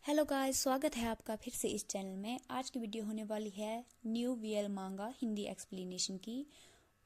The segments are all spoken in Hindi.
हेलो गाइस, स्वागत है आपका फिर से इस चैनल में। आज की वीडियो होने वाली है न्यू वीएल मांगा हिंदी एक्सप्लेनेशन की।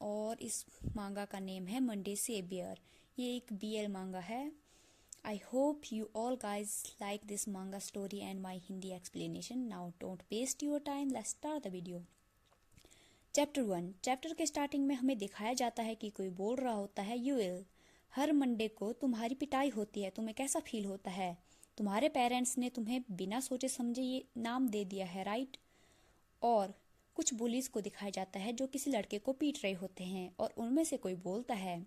और इस मांगा का नेम है मंडे सेवियर। ये एक बीएल मांगा है। I hope you all guys like this manga story and my Hindi explanation. Now don't waste your time, let's start the video. Chapter 1। Chapter के स्टार्टिंग में हमें दिखाया जाता है कि कोई बोल रहा होता है, यू विल, हर मंडे को तुम्हारी पिटाई होती है, तुम्हें कैसा फील होता है? तुम्हारे पेरेंट्स ने तुम्हें बिना सोचे समझे ये नाम दे दिया है, राइट? और कुछ बुलीज को दिखाया जाता है जो किसी लड़के को पीट रहे होते हैं और उनमें से कोई बोलता है,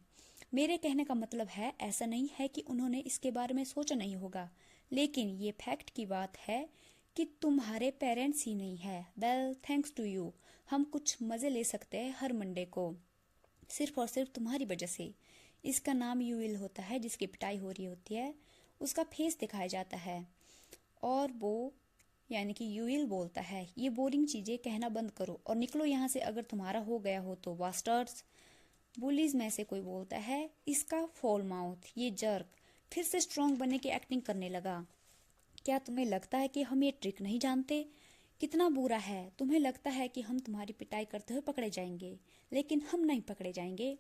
मेरे कहने का मतलब है ऐसा नहीं है कि उन्होंने इसके बारे में सोचा नहीं होगा, लेकिन ये फैक्ट की बात है कि तुम्हारे पेरेंट्स ही नहीं है। वेल, थैंक्स टू यू, हम कुछ मजे ले सकते हैं हर मंडे को, सिर्फ और सिर्फ तुम्हारी वजह से। इसका नाम यू विल होता है, जिसकी पिटाई हो रही होती है। उसका फेस दिखाया जाता है और वो यानी कि यू विल बोलता है, ये बोरिंग चीजें कहना बंद करो और निकलो यहाँ से अगर तुम्हारा हो गया हो तो। बास्टर्ड्स, बुलीज में से कोई बोलता है, इसका फॉल माउथ, ये जर्क फिर से स्ट्रांग बनने की एक्टिंग करने लगा। क्या तुम्हें लगता है कि हम ये ट्रिक नहीं जानते? कितना बुरा है। तुम्हें लगता है कि हम तुम्हारी पिटाई करते हुए पकड़े जाएंगे, लेकिन हम नहीं पकड़े जाएंगे।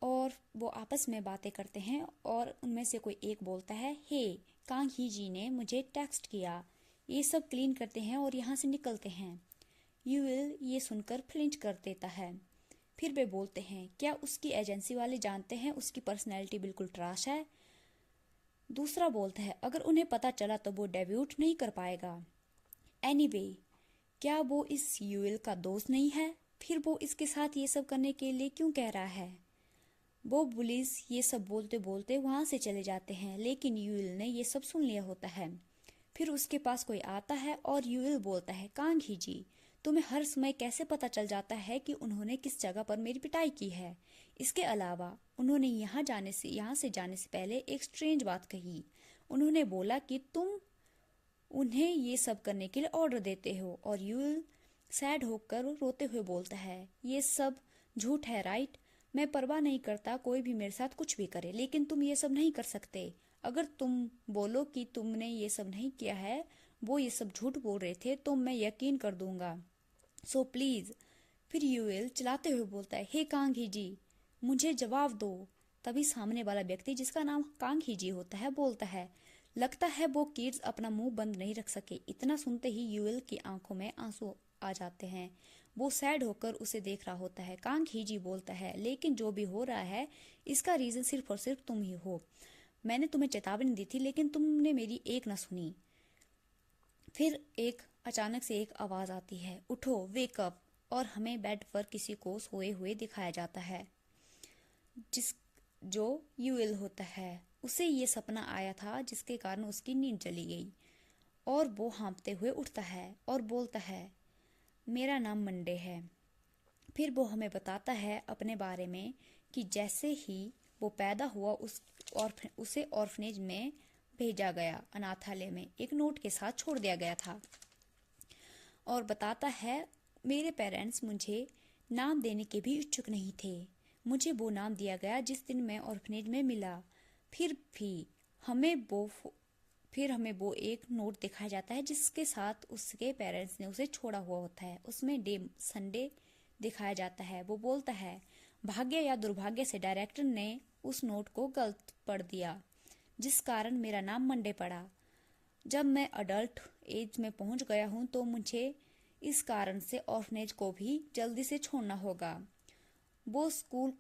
और वो आपस में बातें करते हैं और उनमें से कोई एक बोलता है, हे, कांग ही जी ने मुझे टेक्स्ट किया। ये सब क्लीन करते हैं और यहाँ से निकलते हैं। यू विल ये सुनकर फ्लिंच कर देता है। फिर वे बोलते हैं, क्या उसकी एजेंसी वाले जानते हैं उसकी पर्सनैलिटी बिल्कुल ट्राश है? दूसरा बोलता है, अगर उन्हें पता चला तो वो डेब्यूट नहीं कर पाएगा। एनीवे, क्या वो इस यू विल का दोस्त नहीं है? फिर वो इसके साथ ये सब करने के लिए क्यों कह रहा है? वो पुलिस ये सब बोलते बोलते वहां से चले जाते हैं, लेकिन यूएल ने ये सब सुन लिया होता है। फिर उसके पास कोई आता है और यूएल बोलता है, कांग ही जी, तुम्हें हर समय कैसे पता चल जाता है कि उन्होंने किस जगह पर मेरी पिटाई की है? इसके अलावा उन्होंने यहाँ से जाने से पहले एक स्ट्रेंज बात कही। उन्होंने बोला कि तुम उन्हें ये सब करने के लिए ऑर्डर देते हो। और यूएल सैड होकर रोते हुए बोलता है, ये सब झूठ है, राइट? मैं परवाह नहीं करता कोई भी मेरे साथ कुछ भी करे, लेकिन तुम ये सब नहीं कर सकते। अगर तुम बोलो कि तुमने ये सब नहीं किया है, वो ये सब झूठ बोल रहे थे, तो मैं यकीन कर दूंगा। So please. फिर यूएल चिल्लाते हुए बोलता है, हे कांग ही जी, मुझे जवाब दो। तभी सामने वाला व्यक्ति, जिसका नाम कांग ही जी होता है, बोलता है, लगता है वो किड्स अपना मुंह बंद नहीं रख सके। इतना सुनते ही यूएल की आंखों में आंसू आ जाते हैं। वो सैड होकर उसे देख रहा होता है। कांग हीजी बोलता है, लेकिन जो भी हो रहा है इसका रीजन सिर्फ और सिर्फ तुम ही हो। मैंने तुम्हें चेतावनी दी थी, लेकिन तुमने मेरी एक न सुनी। फिर अचानक से एक आवाज आती है, उठो, वेक अप। और हमें बेड पर किसी को सोए हुए दिखाया जाता है, जिस जो यूएल होता है। उसे ये सपना आया था जिसके कारण उसकी नींद चली गई। और वो हाँफते हुए उठता है और बोलता है, मेरा नाम मंडे है। फिर वो हमें बताता है अपने बारे में कि जैसे ही वो पैदा हुआ उसे ऑर्फनेज में भेजा गया, अनाथालय में एक नोट के साथ छोड़ दिया गया था। और बताता है, मेरे पेरेंट्स मुझे नाम देने के भी इच्छुक नहीं थे। मुझे वो नाम दिया गया जिस दिन मैं ऑर्फनेज में मिला। फिर हमें वो एक नोट दिखाया जाता है जिसके साथ उसके पेरेंट्स ने उसे छोड़ा हुआ होता है। उसमें डे संडे दिखाया जाता है। वो बोलता है, भाग्य या दुर्भाग्य से डायरेक्टर ने उस नोट को गलत पढ़ दिया, जिस कारण मेरा नाम मंडे पड़ा। जब मैं अडल्ट एज में पहुंच गया हूं तो मुझे इस कारण से ऑर्फनेज को भी जल्दी से छोड़ना होगा। वो स्कूल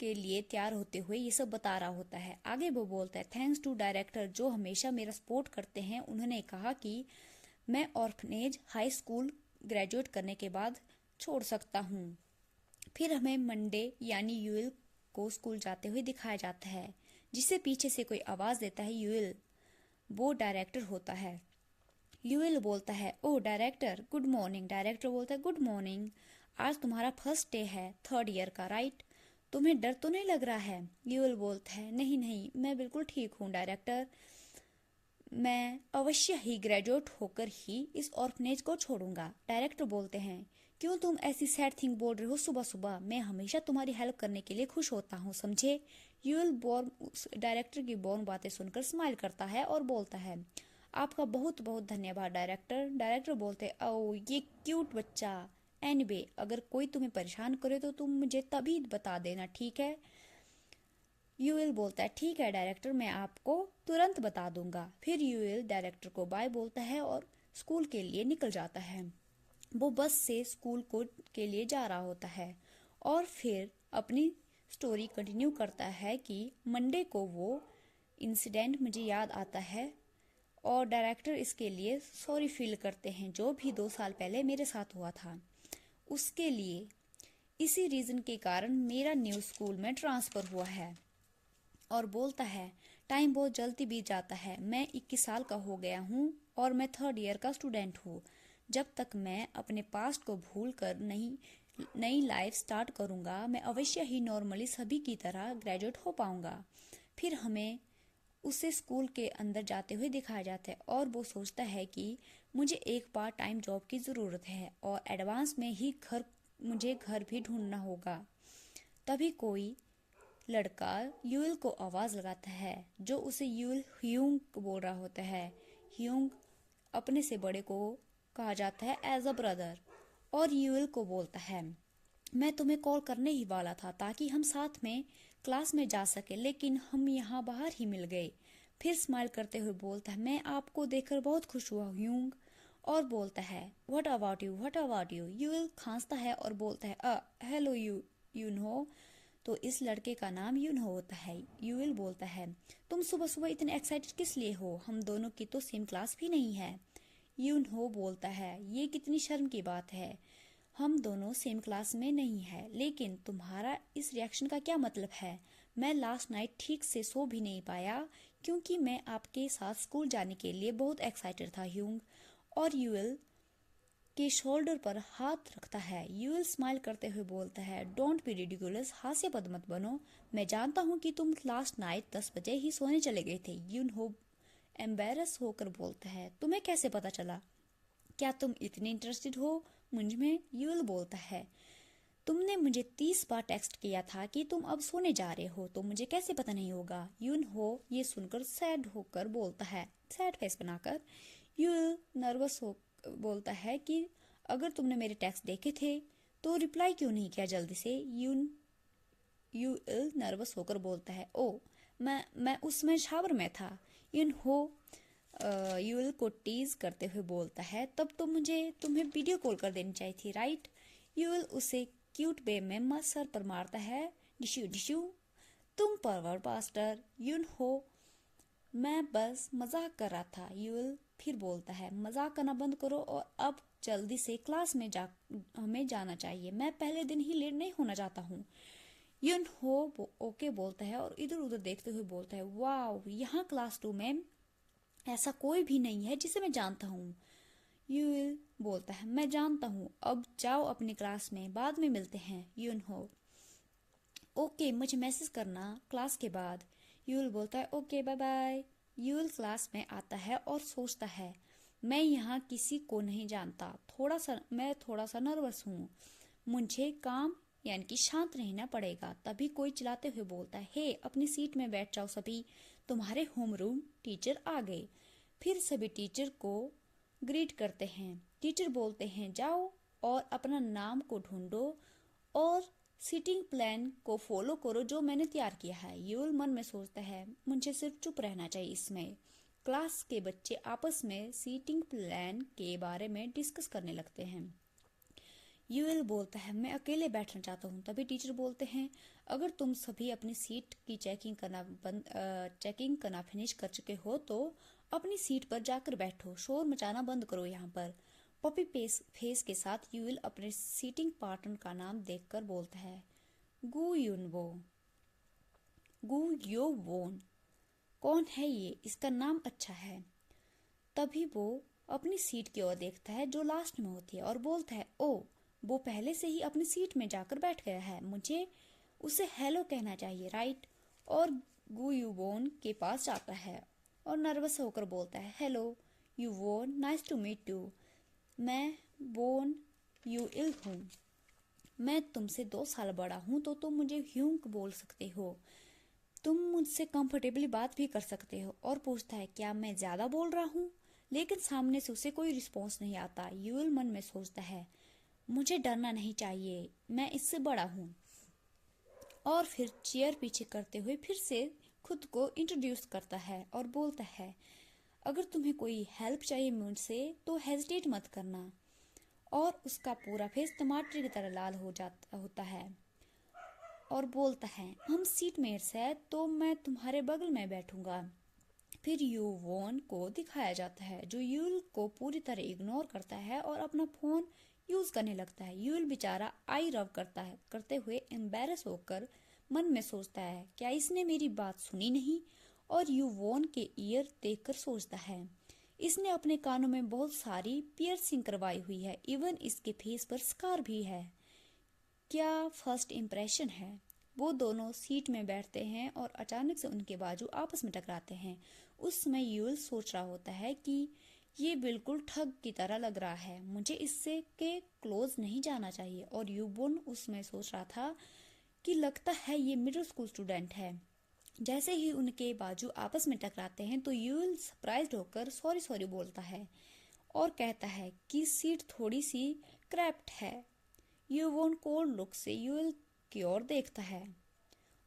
के लिए तैयार होते हुए ये सब बता रहा होता है। आगे वो बोलता है, थैंक्स टू डायरेक्टर जो हमेशा मेरा सपोर्ट करते हैं। उन्होंने कहा कि मैं ऑर्फनेज हाई स्कूल ग्रेजुएट करने के बाद छोड़ सकता हूँ। फिर हमें मंडे यानी यूएल को स्कूल जाते हुए दिखाया जाता है, जिसे पीछे से कोई आवाज देता है, यूएल। वो डायरेक्टर होता है। यूएल बोलता है, ओह डायरेक्टर, गुड मॉर्निंग। डायरेक्टर बोलता है, गुड मॉर्निंग, आज तुम्हारा फर्स्ट डे है 3rd ईयर का, राइट? तुम्हें डर तो नहीं लग रहा है? यूएल बोलता है, नहीं नहीं, मैं बिल्कुल ठीक हूँ डायरेक्टर, मैं अवश्य ही ग्रेजुएट होकर ही इस ऑर्फनेज को छोड़ूंगा। डायरेक्टर बोलते हैं, क्यों तुम ऐसी सैड थिंग बोल रहे हो सुबह सुबह? मैं हमेशा तुम्हारी हेल्प करने के लिए खुश होता हूँ, समझे? यूएल डायरेक्टर की बोर्न बातें सुनकर स्माइल करता है और बोलता है, आपका बहुत बहुत धन्यवाद डायरेक्टर। डायरेक्टर बोलते ओ ये क्यूट बच्चा। एनीवे अगर कोई तुम्हें परेशान करे तो तुम मुझे तभी बता देना, ठीक है। यूएल बोलता है ठीक है डायरेक्टर, मैं आपको तुरंत बता दूंगा। फिर यूएल डायरेक्टर को बाय बोलता है और स्कूल के लिए निकल जाता है। वो बस से स्कूल को के लिए जा रहा होता है और फिर अपनी स्टोरी कंटिन्यू करता है कि मंडे को वो इंसिडेंट मुझे याद आता है और डायरेक्टर इसके लिए सॉरी फील करते हैं जो भी 2 साल पहले मेरे साथ हुआ था उसके लिए। इसी रीज़न के कारण मेरा न्यू स्कूल में ट्रांसफ़र हुआ है। और बोलता है टाइम बहुत जल्दी बीत जाता है, मैं 21 साल का हो गया हूँ और मैं 3rd ईयर का स्टूडेंट हूँ। जब तक मैं अपने पास्ट को भूल कर नई लाइफ स्टार्ट करूँगा मैं अवश्य ही नॉर्मली सभी की तरह ग्रेजुएट हो पाऊँगा। फिर हमें उसे स्कूल के अंदर जाते हुए दिखाया जाता है और वो सोचता है कि मुझे एक पार्ट टाइम जॉब की ज़रूरत है और एडवांस में ही मुझे घर भी ढूंढना होगा। तभी कोई लड़का यूल को आवाज़ लगाता है जो उसे यूल ह्यूंग बोल रहा होता है। ह्यूंग अपने से बड़े को कहा जाता है एज अ ब्रदर और यूल को बोलता है मैं तुम्हें कॉल करने ही वाला था ताकि हम साथ में क्लास में जा सके, लेकिन हम यहाँ बाहर ही मिल गए। फिर स्माइल करते हुए बोलता है मैं आपको देखकर बहुत खुश हुआ ह्यूंग और बोलता है what about you, what about you. Yul खांसता है और बोलता है हेलो यू नो। तो इस लड़के का नाम यूनहो होता है। यूएल बोलता है तुम सुबह सुबह इतने एक्साइटेड किस लिए हो, हम दोनों की तो सेम क्लास भी नहीं है। यूनहो बोलता है ये कितनी शर्म की बात है, हम दोनों सेम क्लास में नहीं है, लेकिन तुम्हारा इस रिएक्शन का क्या मतलब है। मैं लास्ट नाइट ठीक से सो भी नहीं पाया क्योंकि मैं आपके साथ स्कूल जाने के लिए बहुत एक्साइटेड था ह्यूंग। और यूएल के शोल्डर पर हाथ रखता है। यूएल स्माइल करते हुए बोलता है डोंट बी रिडिकुलस, हास्यास्पद मत बनो, मैं जानता हूँ कि तुम लास्ट नाइट 10 बजे ही सोने चले गए थे। यूनहो एम्बेरस होकर बोलता है तुम्हें कैसे पता चला, क्या तुम इतने इंटरेस्टेड हो मुझ में। यूएल बोलता है तुमने मुझे 30 बार टेक्स्ट किया था कि तुम अब सोने जा रहे हो, तो मुझे कैसे पता नहीं होगा। यूनहो ये सुनकर सैड होकर बोलता है, सैड फेस बनाकर। यूएल नर्वस हो बोलता है कि अगर तुमने मेरे टेक्स्ट देखे थे तो रिप्लाई क्यों नहीं किया जल्दी से। यूएल नर्वस होकर बोलता है ओ मैं उसमें शावर में था। यूनहो यूएल को टीज करते हुए बोलता है तब तो मुझे तुम्हें वीडियो कॉल कर देनी चाहिए थी, राइट। यूएल उसे क्यूट वे में सर पर मारता है, डिशू डिशू तुम परवर पास्टर। यूनहो मैं बस मजाक कर रहा था। यूएल फिर बोलता है मजाक करना बंद करो और अब जल्दी से क्लास में हमें जाना चाहिए, मैं पहले दिन ही लेट नहीं होना चाहता हूँ। यूनहो ओके बोलता है और इधर उधर देखते हुए बोलता है वाह यहाँ क्लास 2 में ऐसा कोई भी नहीं है जिसे मैं जानता हूँ। यूएल बोलता है मैं जानता हूँ, अब जाओ अपनी क्लास में, बाद में मिलते हैं। यूनहो ओके मुझे मैसेज करना क्लास के बाद। यूएल बोलता है okay bye bye. Yul class में आता है और सोचता है मैं यहाँ किसी को नहीं जानता, मैं थोड़ा सा नर्वस हूँ, मुझे काम यानी कि शांत रहना पड़ेगा। तभी कोई चिल्लाते हुए बोलता है हे अपनी सीट में बैठ जाओ सभी, तुम्हारे होमरूम टीचर आ गए। फिर सभी टीचर को ग्रीट करते हैं। टीचर बोलते हैं जाओ और अपना नाम को ढूंढो और सीटिंग प्लान को फॉलो करो जो मैंने तैयार किया है। यूएल मन में सोचता है मुझे सिर्फ चुप रहना चाहिए इसमें। क्लास के बच्चे आपस में सीटिंग प्लान के बारे में डिस्कस करने लगते हैं। यूएल बोलता है मैं अकेले बैठना चाहता हूँ। तभी टीचर बोलते हैं अगर तुम सभी अपनी सीट की चेकिंग करना फिनिश कर चुके हो तो अपनी सीट पर जाकर बैठो, शोर मचाना बंद करो यहाँ पर। पपी फेस के साथ यूएल अपने सीटिंग पार्टनर का नाम देखकर बोलता है गु यो वोन। कौन है ये, इसका नाम अच्छा है। तभी वो अपनी सीट की ओर देखता है जो लास्ट में होती है और बोलता है ओ वो पहले से ही अपनी सीट में जाकर बैठ गया है, मुझे उसे हेलो कहना चाहिए, राइट। और गु यूवोन के पास जाता है और नर्वस होकर बोलता है hello Yuwon, nice to meet you, मैं वोन यूइल हूँ, मैं तुमसे 2 साल बड़ा हूँ तो तुम मुझे ह्यूंग बोल सकते हो, तुम मुझसे कंफर्टेबली बात भी कर सकते हो। और पूछता है क्या मैं ज्यादा बोल रहा हूँ। लेकिन सामने से उसे कोई रिस्पॉन्स नहीं आता। यूएल मन में सोचता है, मुझे डरना नहीं चाहिए, मैं इससे बड़ा हूँ। और फिर चेयर पीछे करते हुए फिर से खुद को इंट्रोड्यूस करता है और बोलता है, अगर तुम्हें कोई हेल्प चाहिए मुझसे तो हेजिटेट मत करना। और उसका पूरा फेस टमाटर की तरह लाल हो जाता होता है और बोलता है, हम सीटमेट्स हैं तो मैं तुम्हारे बगल में बैठूंगा। फिर यूवोन को दिखाया जाता है जो यूल को पूरी तरह इग्नोर करता है और अपना फोन यूज करने लगता है। यूल बेचारा आई रब करते हुए एम्बेरस होकर मन में सोचता है, क्या इसने मेरी बात सुनी नहीं। और यूवोन के ईयर देखकर सोचता है, इसने अपने कानों में बहुत सारी पियर्सिंग करवाई हुई है, इवन इसके फेस पर स्कार भी है। क्या फर्स्ट इम्प्रेशन है। वो दोनों सीट में बैठते हैं और अचानक से उनके बाजू आपस में टकराते हैं। उस समय यूल सोच रहा होता है कि ये बिल्कुल ठग की तरह लग रहा है, मुझे इससे के क्लोज नहीं जाना चाहिए। और यूबोन उसमें सोच रहा था कि लगता है ये मिडिल स्कूल स्टूडेंट है। जैसे ही उनके बाजू आपस में टकराते हैं तो यूल सरप्राइज्ड होकर सॉरी सॉरी बोलता है और कहता है कि सीट थोड़ी सी क्रैप्ट है। यूवोन कोल्ड लुक से यूल की ओर देखता है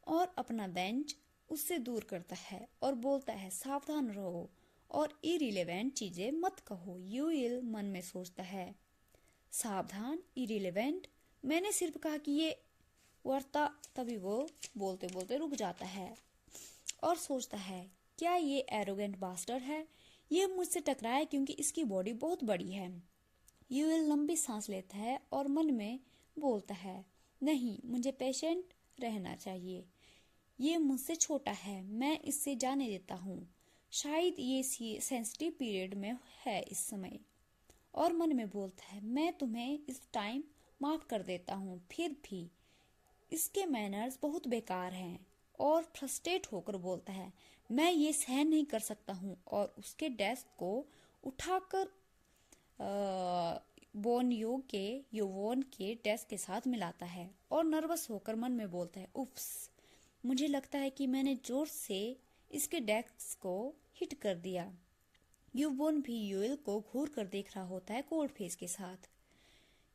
और अपना बेंच उससे दूर करता है और बोलता है, सावधान रहो और इरिलेवेंट चीजें मत कहो। यूल मन में सोचता है, सावधान, इरिलेवेंट, मैंने सिर्फ कहा कि ये वर्ता। तभी वो बोलते बोलते रुक जाता है और सोचता है, क्या ये एरोगेंट बास्टर है, ये मुझसे टकराया क्योंकि इसकी बॉडी बहुत बड़ी है। यूएल लंबी सांस लेता है और मन में बोलता है, नहीं, मुझे पेशेंट रहना चाहिए, ये मुझसे छोटा है, मैं इससे जाने देता हूँ, शायद ये सेंसिटिव पीरियड में है इस समय। और मन में बोलता है, मैं तुम्हें इस टाइम माफ कर देता हूँ, फिर भी इसके मैनर्स बहुत बेकार हैं। और फ्रस्ट्रेट होकर बोलता है, मैं ये सहन नहीं कर सकता हूँ। और उसके डेस्क को उठाकर योवोन के डेस्क के साथ मिलाता है और नर्वस होकर मन में बोलता है, उफ्स, मुझे लगता है कि मैंने जोर से इसके डेस्क को हिट कर दिया। यूवोन भी यूएल को घूर कर देख रहा होता है कोल्ड फेस के साथ।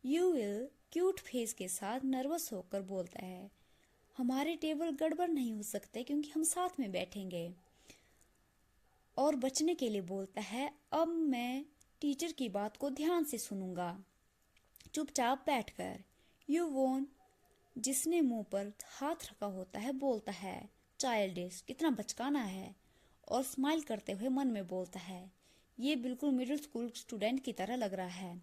यूएल क्यूट फेस के साथ नर्वस होकर बोलता है, हमारे टेबल गड़बड़ नहीं हो सकते क्योंकि हम साथ में बैठेंगे। और बचने के लिए बोलता है, अब मैं टीचर की बात को ध्यान से सुनूंगा, चुपचाप बैठकर। यूवोन, जिसने मुंह पर हाथ रखा होता है, बोलता है, चाइल्डिश, कितना बचकाना है। और स्माइल करते हुए मन में बोलता है, ये बिल्कुल मिडिल स्कूल स्टूडेंट की तरह लग रहा है।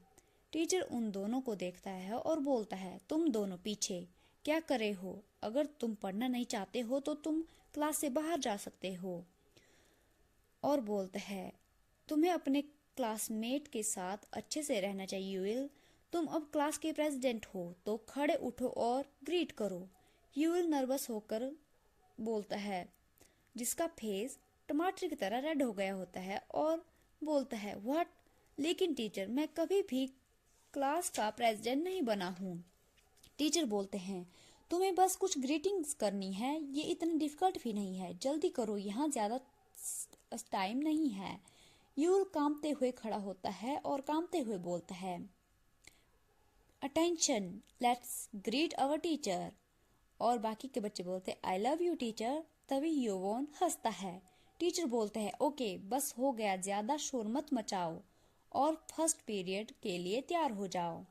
टीचर उन दोनों को देखता है और बोलता है, तुम दोनों पीछे क्या करे हो, अगर तुम पढ़ना नहीं चाहते हो तो तुम क्लास से बाहर जा सकते हो। और बोलता है, तुम्हें अपने क्लासमेट के साथ अच्छे से रहना चाहिए यूएल, तुम अब क्लास के प्रेसिडेंट हो तो खड़े उठो और ग्रीट करो। यूएल नर्वस होकर बोलता है, जिसका फेस टमाटर की तरह रेड हो गया होता है, और बोलता है, व्हाट, लेकिन टीचर, मैं कभी भी क्लास का प्रेसिडेंट नहीं बना हूँ। टीचर बोलते हैं, तुम्हें बस कुछ ग्रीटिंग्स करनी है, ये इतना डिफिकल्ट भी नहीं है, जल्दी करो, यहाँ ज्यादा टाइम नहीं है। यूल कांपते हुए खड़ा होता है और कांपते हुए बोलता है, attention, let's greet our teacher. और बाकी के बच्चे बोलते, आई लव यू टीचर। तभी यूवोन हंसता है। टीचर बोलते हैं, ओके, बस हो गया, ज्यादा शोर मत मचाओ और फर्स्ट पीरियड के लिए तैयार हो जाओ।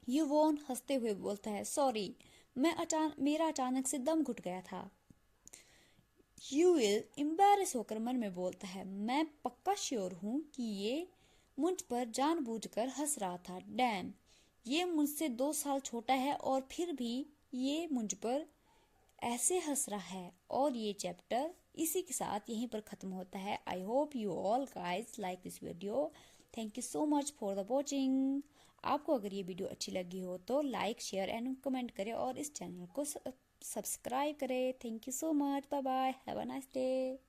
यूवोन हंसते हुए बोलता है, सॉरी, मेरा अचानक से दम घुट गया था। यूएल एम्बैरेस होकर मन में बोलता है, मैं पक्का श्योर हूँ कि ये मुझ पर जानबूझकर हंस रहा था। डैम, ये मुझसे 2 साल छोटा है और फिर भी ये मुझ पर ऐसे हंस रहा है। और ये चैप्टर इसी के साथ यहीं पर खत्म होता है। I hope you all guys like this video. Thank you so much for the watching. आपको अगर ये वीडियो अच्छी लगी हो तो लाइक, शेयर एंड कमेंट करें और इस चैनल को सब्सक्राइब करें। Thank you so much, bye bye, have a nice day.